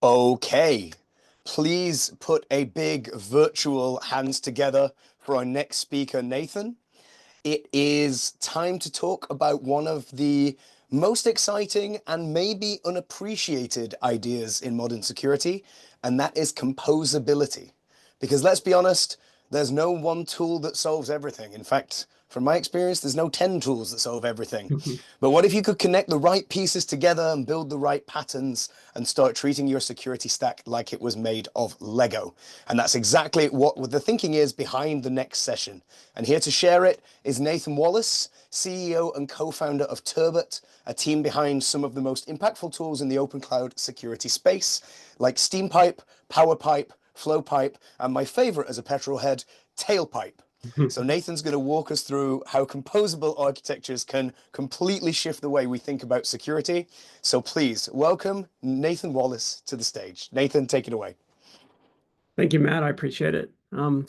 Okay, please put a big virtual hands together for our next speaker, Nathan. It is time to talk about one of the most exciting and maybe unappreciated ideas in modern security, and that is composability. Because let's be honest, there's no one tool that solves everything. In fact, from my experience, there's no 10 tools that solve everything. But what if you could connect the right pieces together and build the right patterns and start treating your security stack like it was made of Lego? And that's exactly what the thinking is behind the next session. And here to share it is Nathan Wallace, CEO and co-founder of Turbot, a team behind some of the most impactful tools in the open cloud security space, like Steampipe, Powerpipe, Flowpipe, and my favorite as a petrol head, Tailpipe. So Nathan's going to walk us through how composable architectures can completely shift the way we think about security. So please welcome Nathan Wallace to the stage. Nathan, take it away. Thank you, Matt. I appreciate it.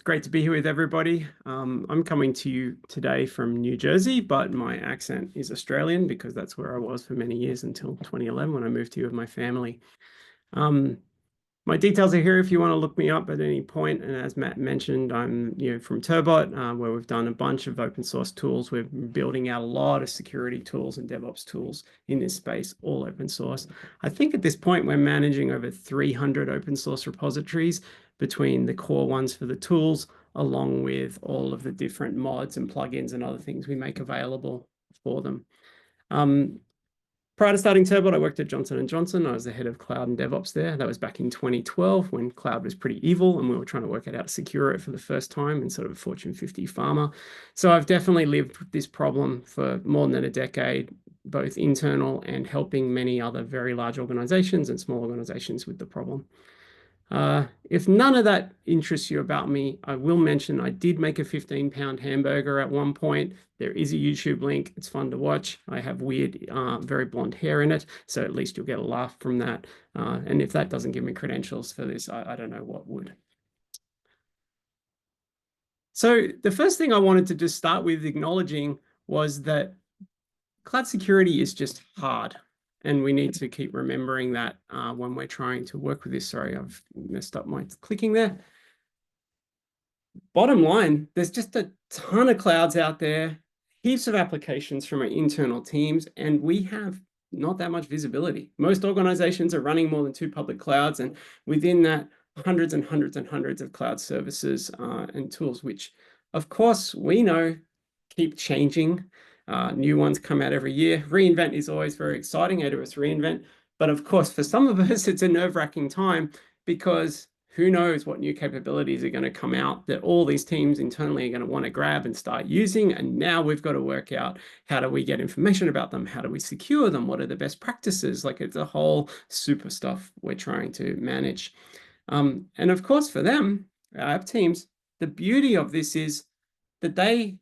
Great to be here with everybody. I'm coming to you today from New Jersey, but my accent is Australian because that's where I was for many years until 2011 when I moved here with my family. My details are here if you want to look me up at any point. And as Matt mentioned, I'm from Turbot, where we've done a bunch of open source tools. We're building out a lot of security tools and DevOps tools in this space, all open source. I think at this point, we're managing over 300 open source repositories between the core ones for the tools, along with all of the different mods and plugins and other things we make available for them. Prior to starting Turbot, I worked at Johnson & Johnson. I was the head of cloud and DevOps there. That was back in 2012 when cloud was pretty evil and we were trying to work out how to secure it for the first time in sort of a Fortune 50 pharma. So I've definitely lived with this problem for more than a decade, both internal and helping many other very large organizations and small organizations with the problem. If none of that interests you about me, I will mention I did make a 15-pound hamburger at one point. There is a YouTube link. It's fun to watch. I have weird, very blonde hair in it, so at least you'll get a laugh from that. And if that doesn't give me credentials for this, I don't know what would. So the first thing I wanted to just start with acknowledging was that cloud security is just hard. And we need to keep remembering that when we're trying to work with this. Sorry, I've messed up my clicking there. Bottom line, there's just a ton of clouds out there, heaps of applications from our internal teams, and we have not that much visibility. Most organizations are running more than 2 public clouds, and within that, hundreds and hundreds and hundreds of cloud services and tools, which, of course, we know keep changing. New ones come out every year. Reinvent is always very exciting, AWS reInvent. But of course, for some of us, it's a nerve-wracking time because who knows what new capabilities are going to come out that all these teams internally are going to want to grab and start using. And now we've got to work out how do we get information about them? How do we secure them? What are the best practices? Like it's a whole super stuff we're trying to manage. And of course, for them, our app teams, the beauty of this is that they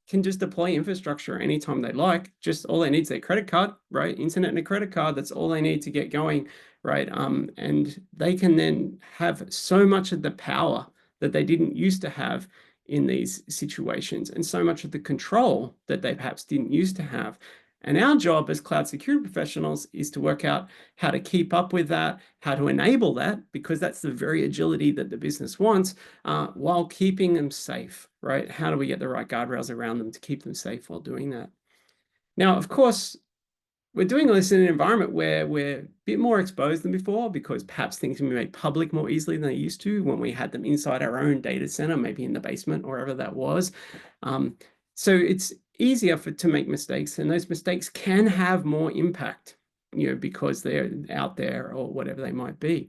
can just deploy infrastructure anytime they like. Just all they need is their credit card, right? Internet and a credit card. That's all they need to get going, right? And they can then have so much of the power that they didn't used to have in these situations, and so much of the control that they perhaps didn't used to have. And our job as cloud security professionals is to work out how to keep up with that, how to enable that, because that's the very agility that the business wants, while keeping them safe, right? How do we get the right guardrails around them to keep them safe while doing that? Now, of course, we're doing all this in an environment where we're a bit more exposed than before because perhaps things can be made public more easily than they used to when we had them inside our own data center, maybe in the basement or wherever that was. So it's easier to make mistakes, and those mistakes can have more impact, because they're out there or whatever they might be.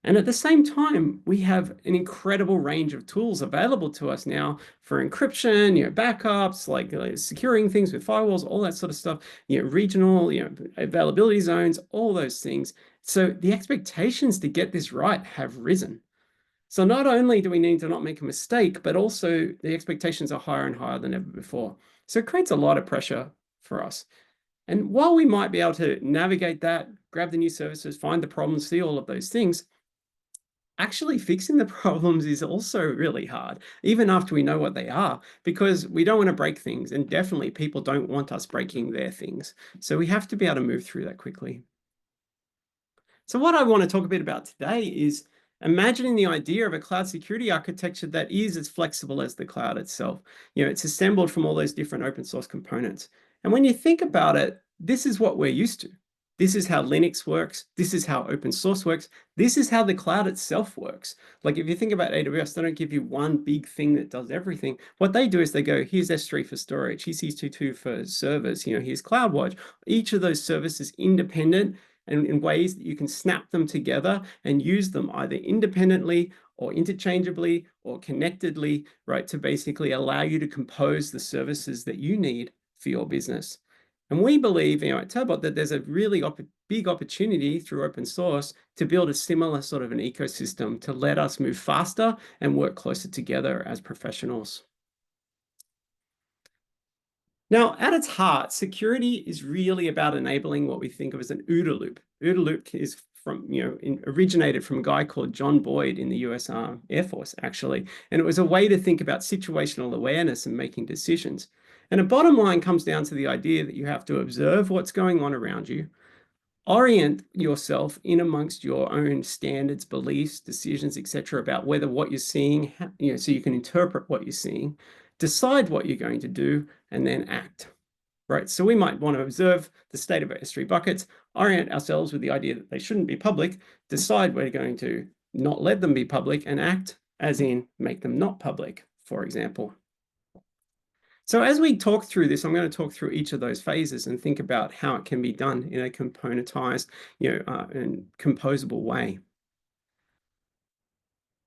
And at the same time, we have an incredible range of tools available to us now for encryption, backups, like securing things with firewalls, all that sort of stuff, regional, availability zones, all those things. So the expectations to get this right have risen. So not only do we need to not make a mistake, but also the expectations are higher and higher than ever before. So it creates a lot of pressure for us. And while we might be able to navigate that, grab the new services, find the problems, see all of those things, actually fixing the problems is also really hard, even after we know what they are, because we don't want to break things. And definitely people don't want us breaking their things. So we have to be able to move through that quickly. So what I want to talk a bit about today is imagining the idea of a cloud security architecture that is as flexible as the cloud itself. It's assembled from all those different open source components. And when you think about it, this is what we're used to. This is how Linux works. This is how open source works. This is how the cloud itself works. Like if you think about AWS, they don't give you one big thing that does everything. What they do is they go, here's S3 for storage, here's EC2 for servers, here's CloudWatch. Each of those services independent and in ways that you can snap them together and use them either independently or interchangeably or connectedly, right, to basically allow you to compose the services that you need for your business. And we believe, at Turbot, that there's a really big opportunity through open source to build a similar sort of an ecosystem to let us move faster and work closer together as professionals. Now, at its heart, security is really about enabling what we think of as an OODA loop. OODA loop is originated from a guy called John Boyd in the US Air Force, actually. And it was a way to think about situational awareness and making decisions. And the bottom line comes down to the idea that you have to observe what's going on around you, orient yourself in amongst your own standards, beliefs, decisions, etc., about whether what you're seeing, so you can interpret what you're seeing, decide what you're going to do, and then act. Right, so we might want to observe the state of our S3 buckets, orient ourselves with the idea that they shouldn't be public, decide we're going to not let them be public, and act as in make them not public, for example. So as we talk through this, I'm going to talk through each of those phases and think about how it can be done in a componentized, and composable way.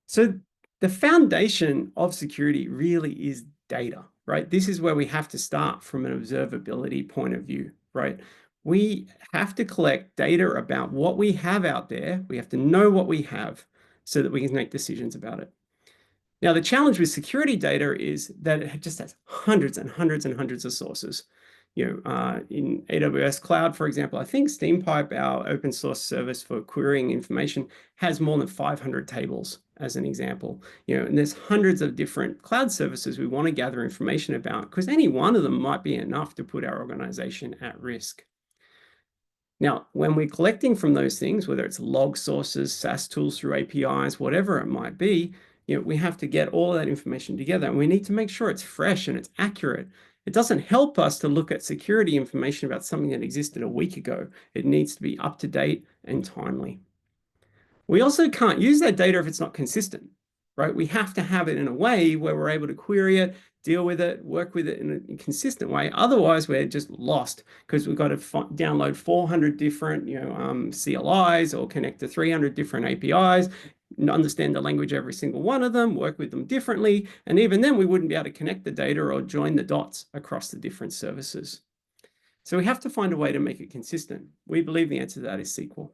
So the foundation of security really is data, right? This is where we have to start from an observability point of view, right? We have to collect data about what we have out there. We have to know what we have so that we can make decisions about it. Now, the challenge with security data is that it just has hundreds and hundreds and hundreds of sources. In AWS Cloud, for example, I think Steampipe, our open source service for querying information, has more than 500 tables, as an example. And there's hundreds of different cloud services we want to gather information about, because any one of them might be enough to put our organization at risk. Now, when we're collecting from those things, whether it's log sources, SaaS tools through APIs, whatever it might be, we have to get all of that information together, and we need to make sure it's fresh and it's accurate. It doesn't help us to look at security information about something that existed a week ago. It needs to be up to date and timely. We also can't use that data if it's not consistent, right? We have to have it in a way where we're able to query it, deal with it, work with it in a consistent way. Otherwise, we're just lost because we've got to download 400 different CLIs or connect to 300 different APIs, understand the language of every single one of them, work with them differently. And even then, we wouldn't be able to connect the data or join the dots across the different services. So we have to find a way to make it consistent. We believe the answer to that is SQL.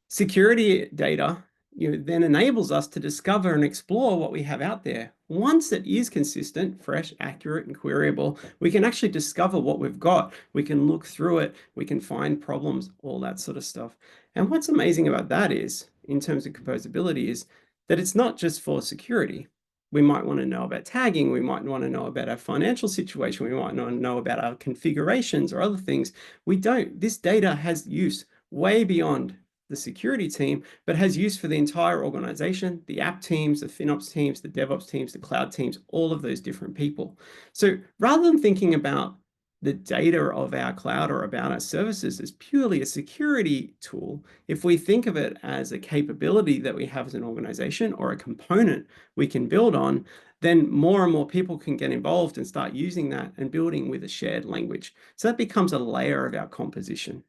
Security data then enables us to discover and explore what we have out there. Once it is consistent, fresh, accurate, and queryable, we can actually discover what we've got. We can look through it. We can find problems, all that sort of stuff. And what's amazing about that is, in terms of composability, is that it's not just for security. We might want to know about tagging. We might want to know about our financial situation. We might want to know about our configurations or other things. We don't. This data has use way beyond the security team, but has use for the entire organization, the app teams, the FinOps teams, the DevOps teams, the cloud teams, all of those different people. So rather than thinking about the data of our cloud or about our services as purely a security tool, if we think of it as a capability that we have as an organization or a component we can build on, then more and more people can get involved and start using that and building with a shared language. So that becomes a layer of our composition.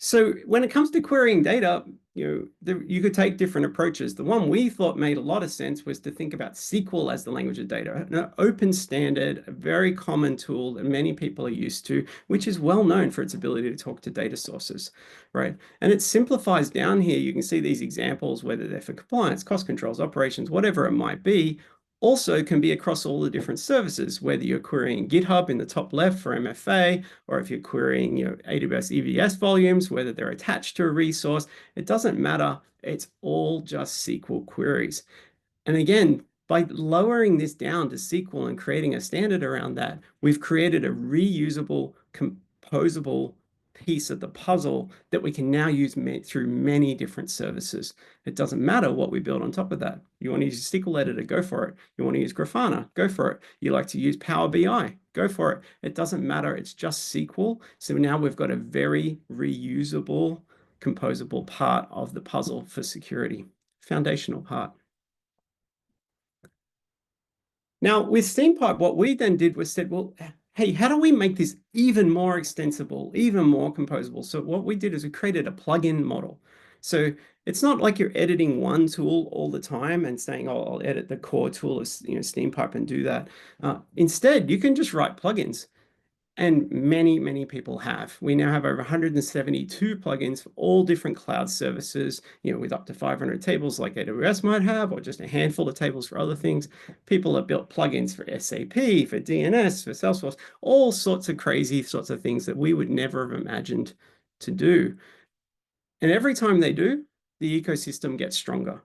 So when it comes to querying data, you could take different approaches. The one we thought made a lot of sense was to think about SQL as the language of data, an open standard, a very common tool that many people are used to, which is well known for its ability to talk to data sources, right? And it simplifies down here. You can see these examples, whether they're for compliance, cost controls, operations, whatever it might be, also can be across all the different services, whether you're querying GitHub in the top left for MFA, or if you're querying AWS EVS volumes, whether they're attached to a resource, it doesn't matter. It's all just SQL queries. And again, by lowering this down to SQL and creating a standard around that, we've created a reusable, composable piece of the puzzle that we can now use through many different services. It doesn't matter what we build on top of that. You want to use a SQL editor, go for it. You want to use Grafana, go for it. You like to use Power BI, go for it. It doesn't matter. It's just SQL. So now we've got a very reusable, composable part of the puzzle for security, foundational part. Now with Steampipe, what we then did was said, well, hey, how do we make this even more extensible, even more composable? So what we did is we created a plugin model. So it's not like you're editing one tool all the time and saying, oh, I'll edit the core tool of Steampipe and do that. Instead, you can just write plugins. And many, many people have. We now have over 172 plugins for all different cloud services, with up to 500 tables like AWS might have, or just a handful of tables for other things. People have built plugins for SAP, for DNS, for Salesforce, all sorts of crazy sorts of things that we would never have imagined to do. And every time they do, the ecosystem gets stronger,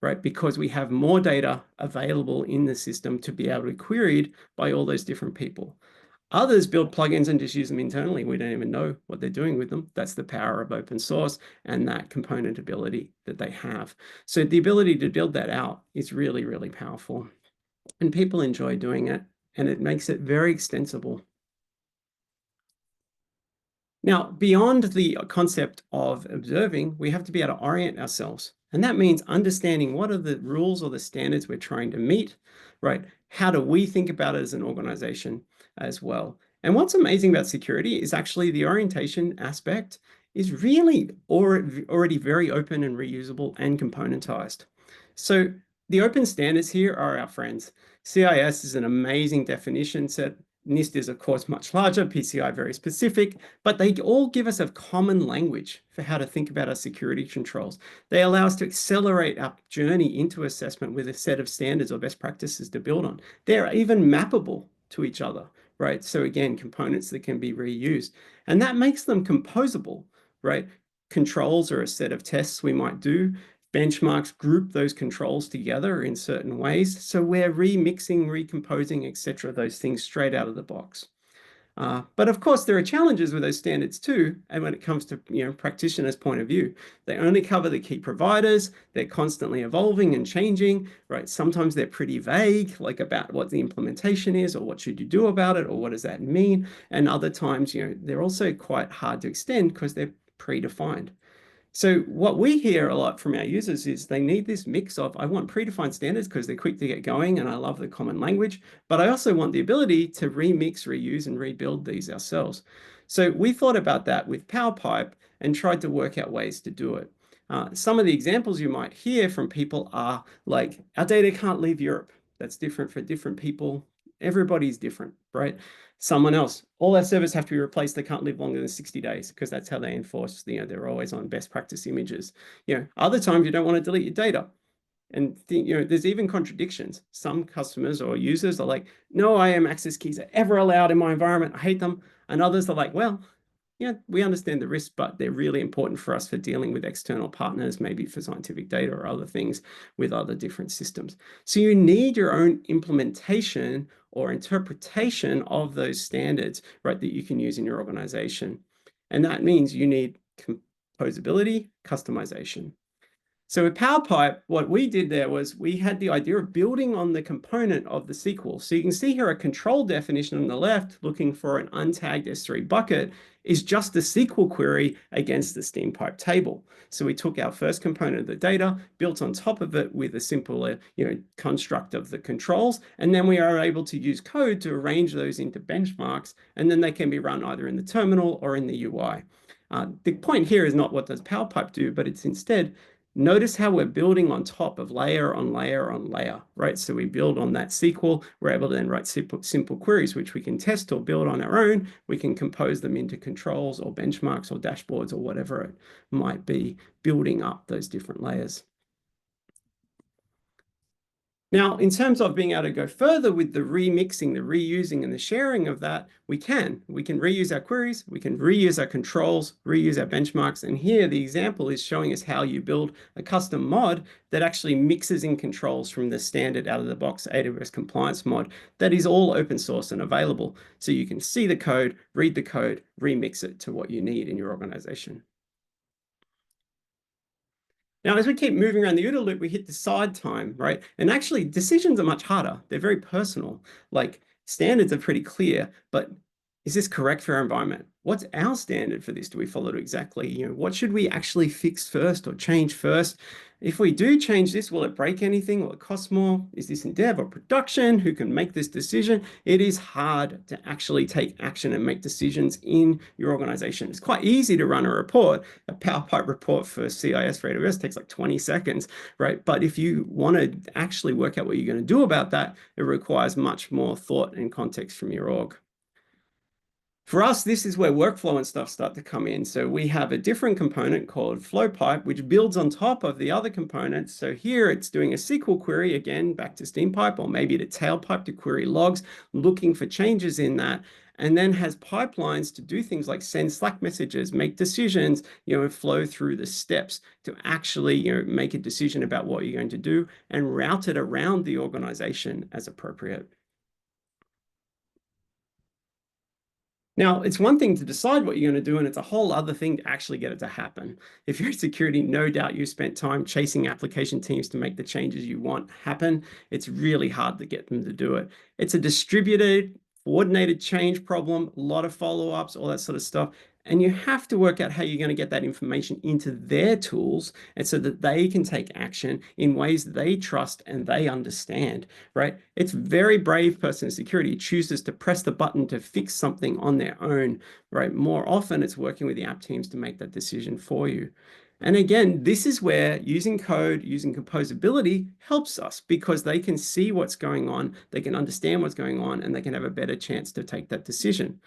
right? Because we have more data available in the system to be able to be queried by all those different people. Others build plugins and just use them internally. We don't even know what they're doing with them. That's the power of open source and that component ability that they have. So the ability to build that out is really, really powerful. And people enjoy doing it, and it makes it very extensible. Now, beyond the concept of observing, we have to be able to orient ourselves. And that means understanding what are the rules or the standards we're trying to meet, right? How do we think about it as an organization as well? And what's amazing about security is actually the orientation aspect is really already very open and reusable and componentized. So the open standards here are our friends. CIS is an amazing definition set. NIST is, of course, much larger, PCI very specific, but they all give us a common language for how to think about our security controls. They allow us to accelerate our journey into assessment with a set of standards or best practices to build on. They're even mappable to each other, right? So again, components that can be reused. And that makes them composable, right? Controls are a set of tests we might do. Benchmarks group those controls together in certain ways. So we're remixing, recomposing, etc., those things straight out of the box. But of course, there are challenges with those standards too. And when it comes to practitioners' point of view, they only cover the key providers. They're constantly evolving and changing, right? Sometimes they're pretty vague, like about what the implementation is, or what should you do about it, or what does that mean? And other times, they're also quite hard to extend because they're predefined. So what we hear a lot from our users is they need this mix of, I want predefined standards because they're quick to get going and I love the common language, but I also want the ability to remix, reuse, and rebuild these ourselves. So we thought about that with Powerpipe and tried to work out ways to do it. Some of the examples you might hear from people are like, our data can't leave Europe. That's different for different people. Everybody's different, right? Someone else, all our servers have to be replaced. They can't live longer than 60 days because that's how they enforce, they're always on best practice images. Other times you don't want to delete your data. And there's even contradictions. Some customers or users are like, no IAM access keys are ever allowed in my environment. I hate them. And others are like, well, we understand the risk, but they're really important for us for dealing with external partners, maybe for scientific data or other things with other different systems. So you need your own implementation or interpretation of those standards, right, that you can use in your organization. And that means you need composability, customization. So with Powerpipe, what we did there was we had the idea of building on the component of the SQL. So you can see here a control definition on the left, looking for an untagged S3 bucket, is just a SQL query against the Steampipe table. So we took our first component of the data, built on top of it with a simple construct of the controls, and then we are able to use code to arrange those into benchmarks, and then they can be run either in the terminal or in the UI. The point here is not what does Powerpipe do, but it's instead, notice how we're building on top of layer on layer on layer, right? So we build on that SQL. We're able to then write simple queries, which we can test or build on our own. We can compose them into controls or benchmarks or dashboards or whatever it might be, building up those different layers. Now, in terms of being able to go further with the remixing, the reusing, and the sharing of that, we can. We can reuse our queries, we can reuse our controls, reuse our benchmarks. And here the example is showing us how you build a custom mod that actually mixes in controls from the standard out-of-the-box AWS compliance mod that is all open source and available. So you can see the code, read the code, remix it to what you need in your organization. Now, as we keep moving around the OODA loop, we hit the side time, right? And actually, decisions are much harder. They're very personal. Like, standards are pretty clear, but is this correct for our environment? What's our standard for this? Do we follow it exactly? What should we actually fix first or change first? If we do change this, will it break anything? Will it cost more? Is this in dev or production? Who can make this decision? It is hard to actually take action and make decisions in your organization. It's quite easy to run a report. A Powerpipe report for CIS for AWS takes like 20 seconds, right? But if you want to actually work out what you're going to do about that, it requires much more thought and context from your org. For us, this is where workflow and stuff start to come in. So we have a different component called Flowpipe, which builds on top of the other components. So here it's doing a SQL query, again, back to Steampipe, or maybe to Tailpipe to query logs, looking for changes in that, and then has pipelines to do things like send Slack messages, make decisions, and flow through the steps to actually, make a decision about what you're going to do and route it around the organization as appropriate. Now, it's one thing to decide what you're going to do, and it's a whole other thing to actually get it to happen. If you're in security, no doubt you spent time chasing application teams to make the changes you want happen. It's really hard to get them to do it. It's a distributed, coordinated change problem, a lot of follow-ups, all that sort of stuff. And you have to work out how you're going to get that information into their tools and so that they can take action in ways they trust and they understand, right? It's very brave person in security chooses to press the button to fix something on their own, right? More often it's working with the app teams to make that decision for you. And again, this is where using code, using composability helps us because they can see what's going on, they can understand what's going on, and they can have a better chance to take that decision.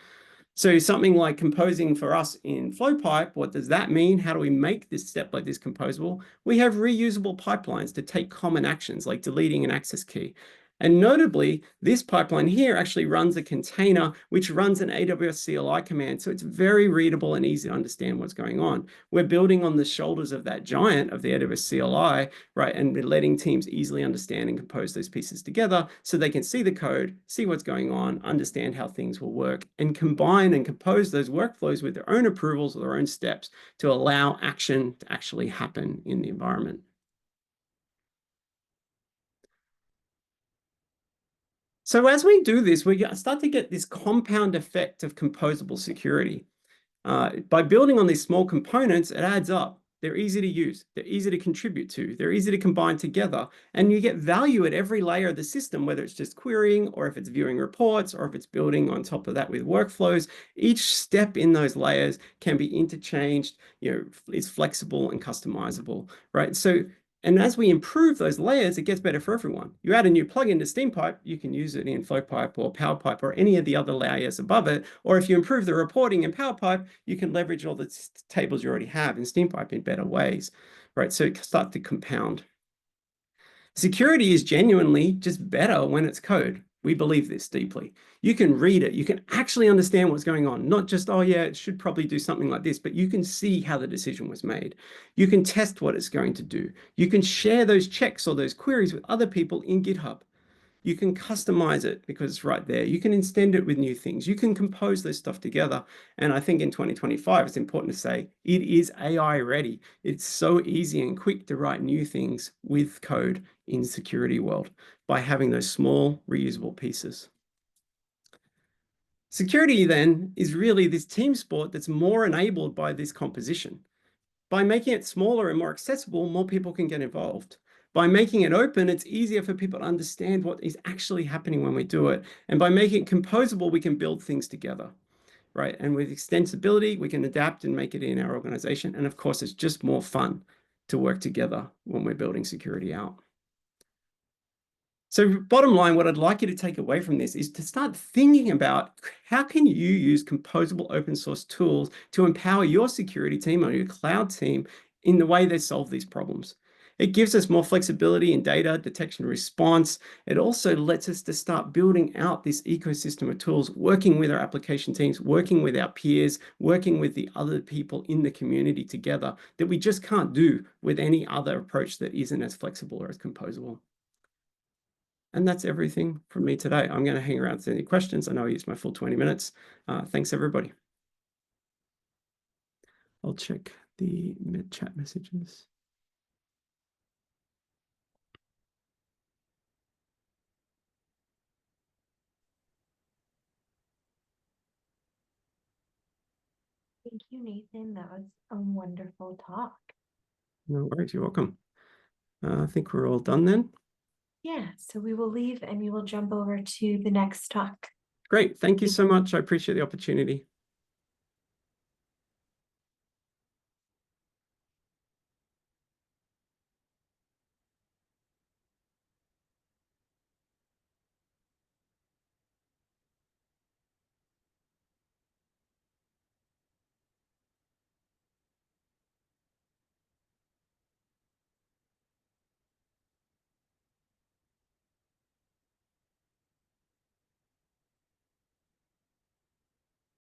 So something like composing for us in Flowpipe, what does that mean? How do we make this step like this composable? We have reusable pipelines to take common actions like deleting an access key. And notably, this pipeline here actually runs a container which runs an AWS CLI command. So it's very readable and easy to understand what's going on. We're building on the shoulders of that giant of the AWS CLI, right? And we're letting teams easily understand and compose those pieces together so they can see the code, see what's going on, understand how things will work, and combine and compose those workflows with their own approvals or their own steps to allow action to actually happen in the environment. So as we do this, we start to get this compound effect of composable security. By building on these small components, it adds up. They're easy to use. They're easy to contribute to. They're easy to combine together. And you get value at every layer of the system, whether it's just querying or if it's viewing reports or if it's building on top of that with workflows. Each step in those layers can be interchanged, it's flexible and customizable, right? And as we improve those layers, it gets better for everyone. You add a new plugin to Steampipe, you can use it in Flowpipe or Powerpipe or any of the other layers above it. Or if you improve the reporting in Powerpipe, you can leverage all the tables you already have in Steampipe in better ways, right? So it starts to compound. Security is genuinely just better when it's code. We believe this deeply. You can read it. You can actually understand what's going on. Not just, oh yeah, it should probably do something like this, but you can see how the decision was made. You can test what it's going to do. You can share those checks or those queries with other people in GitHub. You can customize it because it's right there. You can extend it with new things. You can compose this stuff together. And I think in 2025, it's important to say it is AI ready. It's so easy and quick to write new things with code in security world by having those small reusable pieces. Security then is really this team sport that's more enabled by this composition. By making it smaller and more accessible, more people can get involved. By making it open, it's easier for people to understand what is actually happening when we do it. And by making it composable, we can build things together, right? And with extensibility, we can adapt and make it in our organization. And of course, it's just more fun to work together when we're building security out. So bottom line, what I'd like you to take away from this is to start thinking about how can you use composable open source tools to empower your security team or your cloud team in the way they solve these problems. It gives us more flexibility in data detection response. It also lets us to start building out this ecosystem of tools, working with our application teams, working with our peers, working with the other people in the community together that we just can't do with any other approach that isn't as flexible or as composable. And that's everything from me today. I'm going to hang around to any questions. I know I used my full 20 minutes. Thanks, everybody. I'll check the chat messages. Thank you, Nathan. That was a wonderful talk. No worries. You're welcome. I think we're all done then. Yeah, so we will leave and we will jump over to the next talk. Great. Thank you so much. I appreciate the opportunity.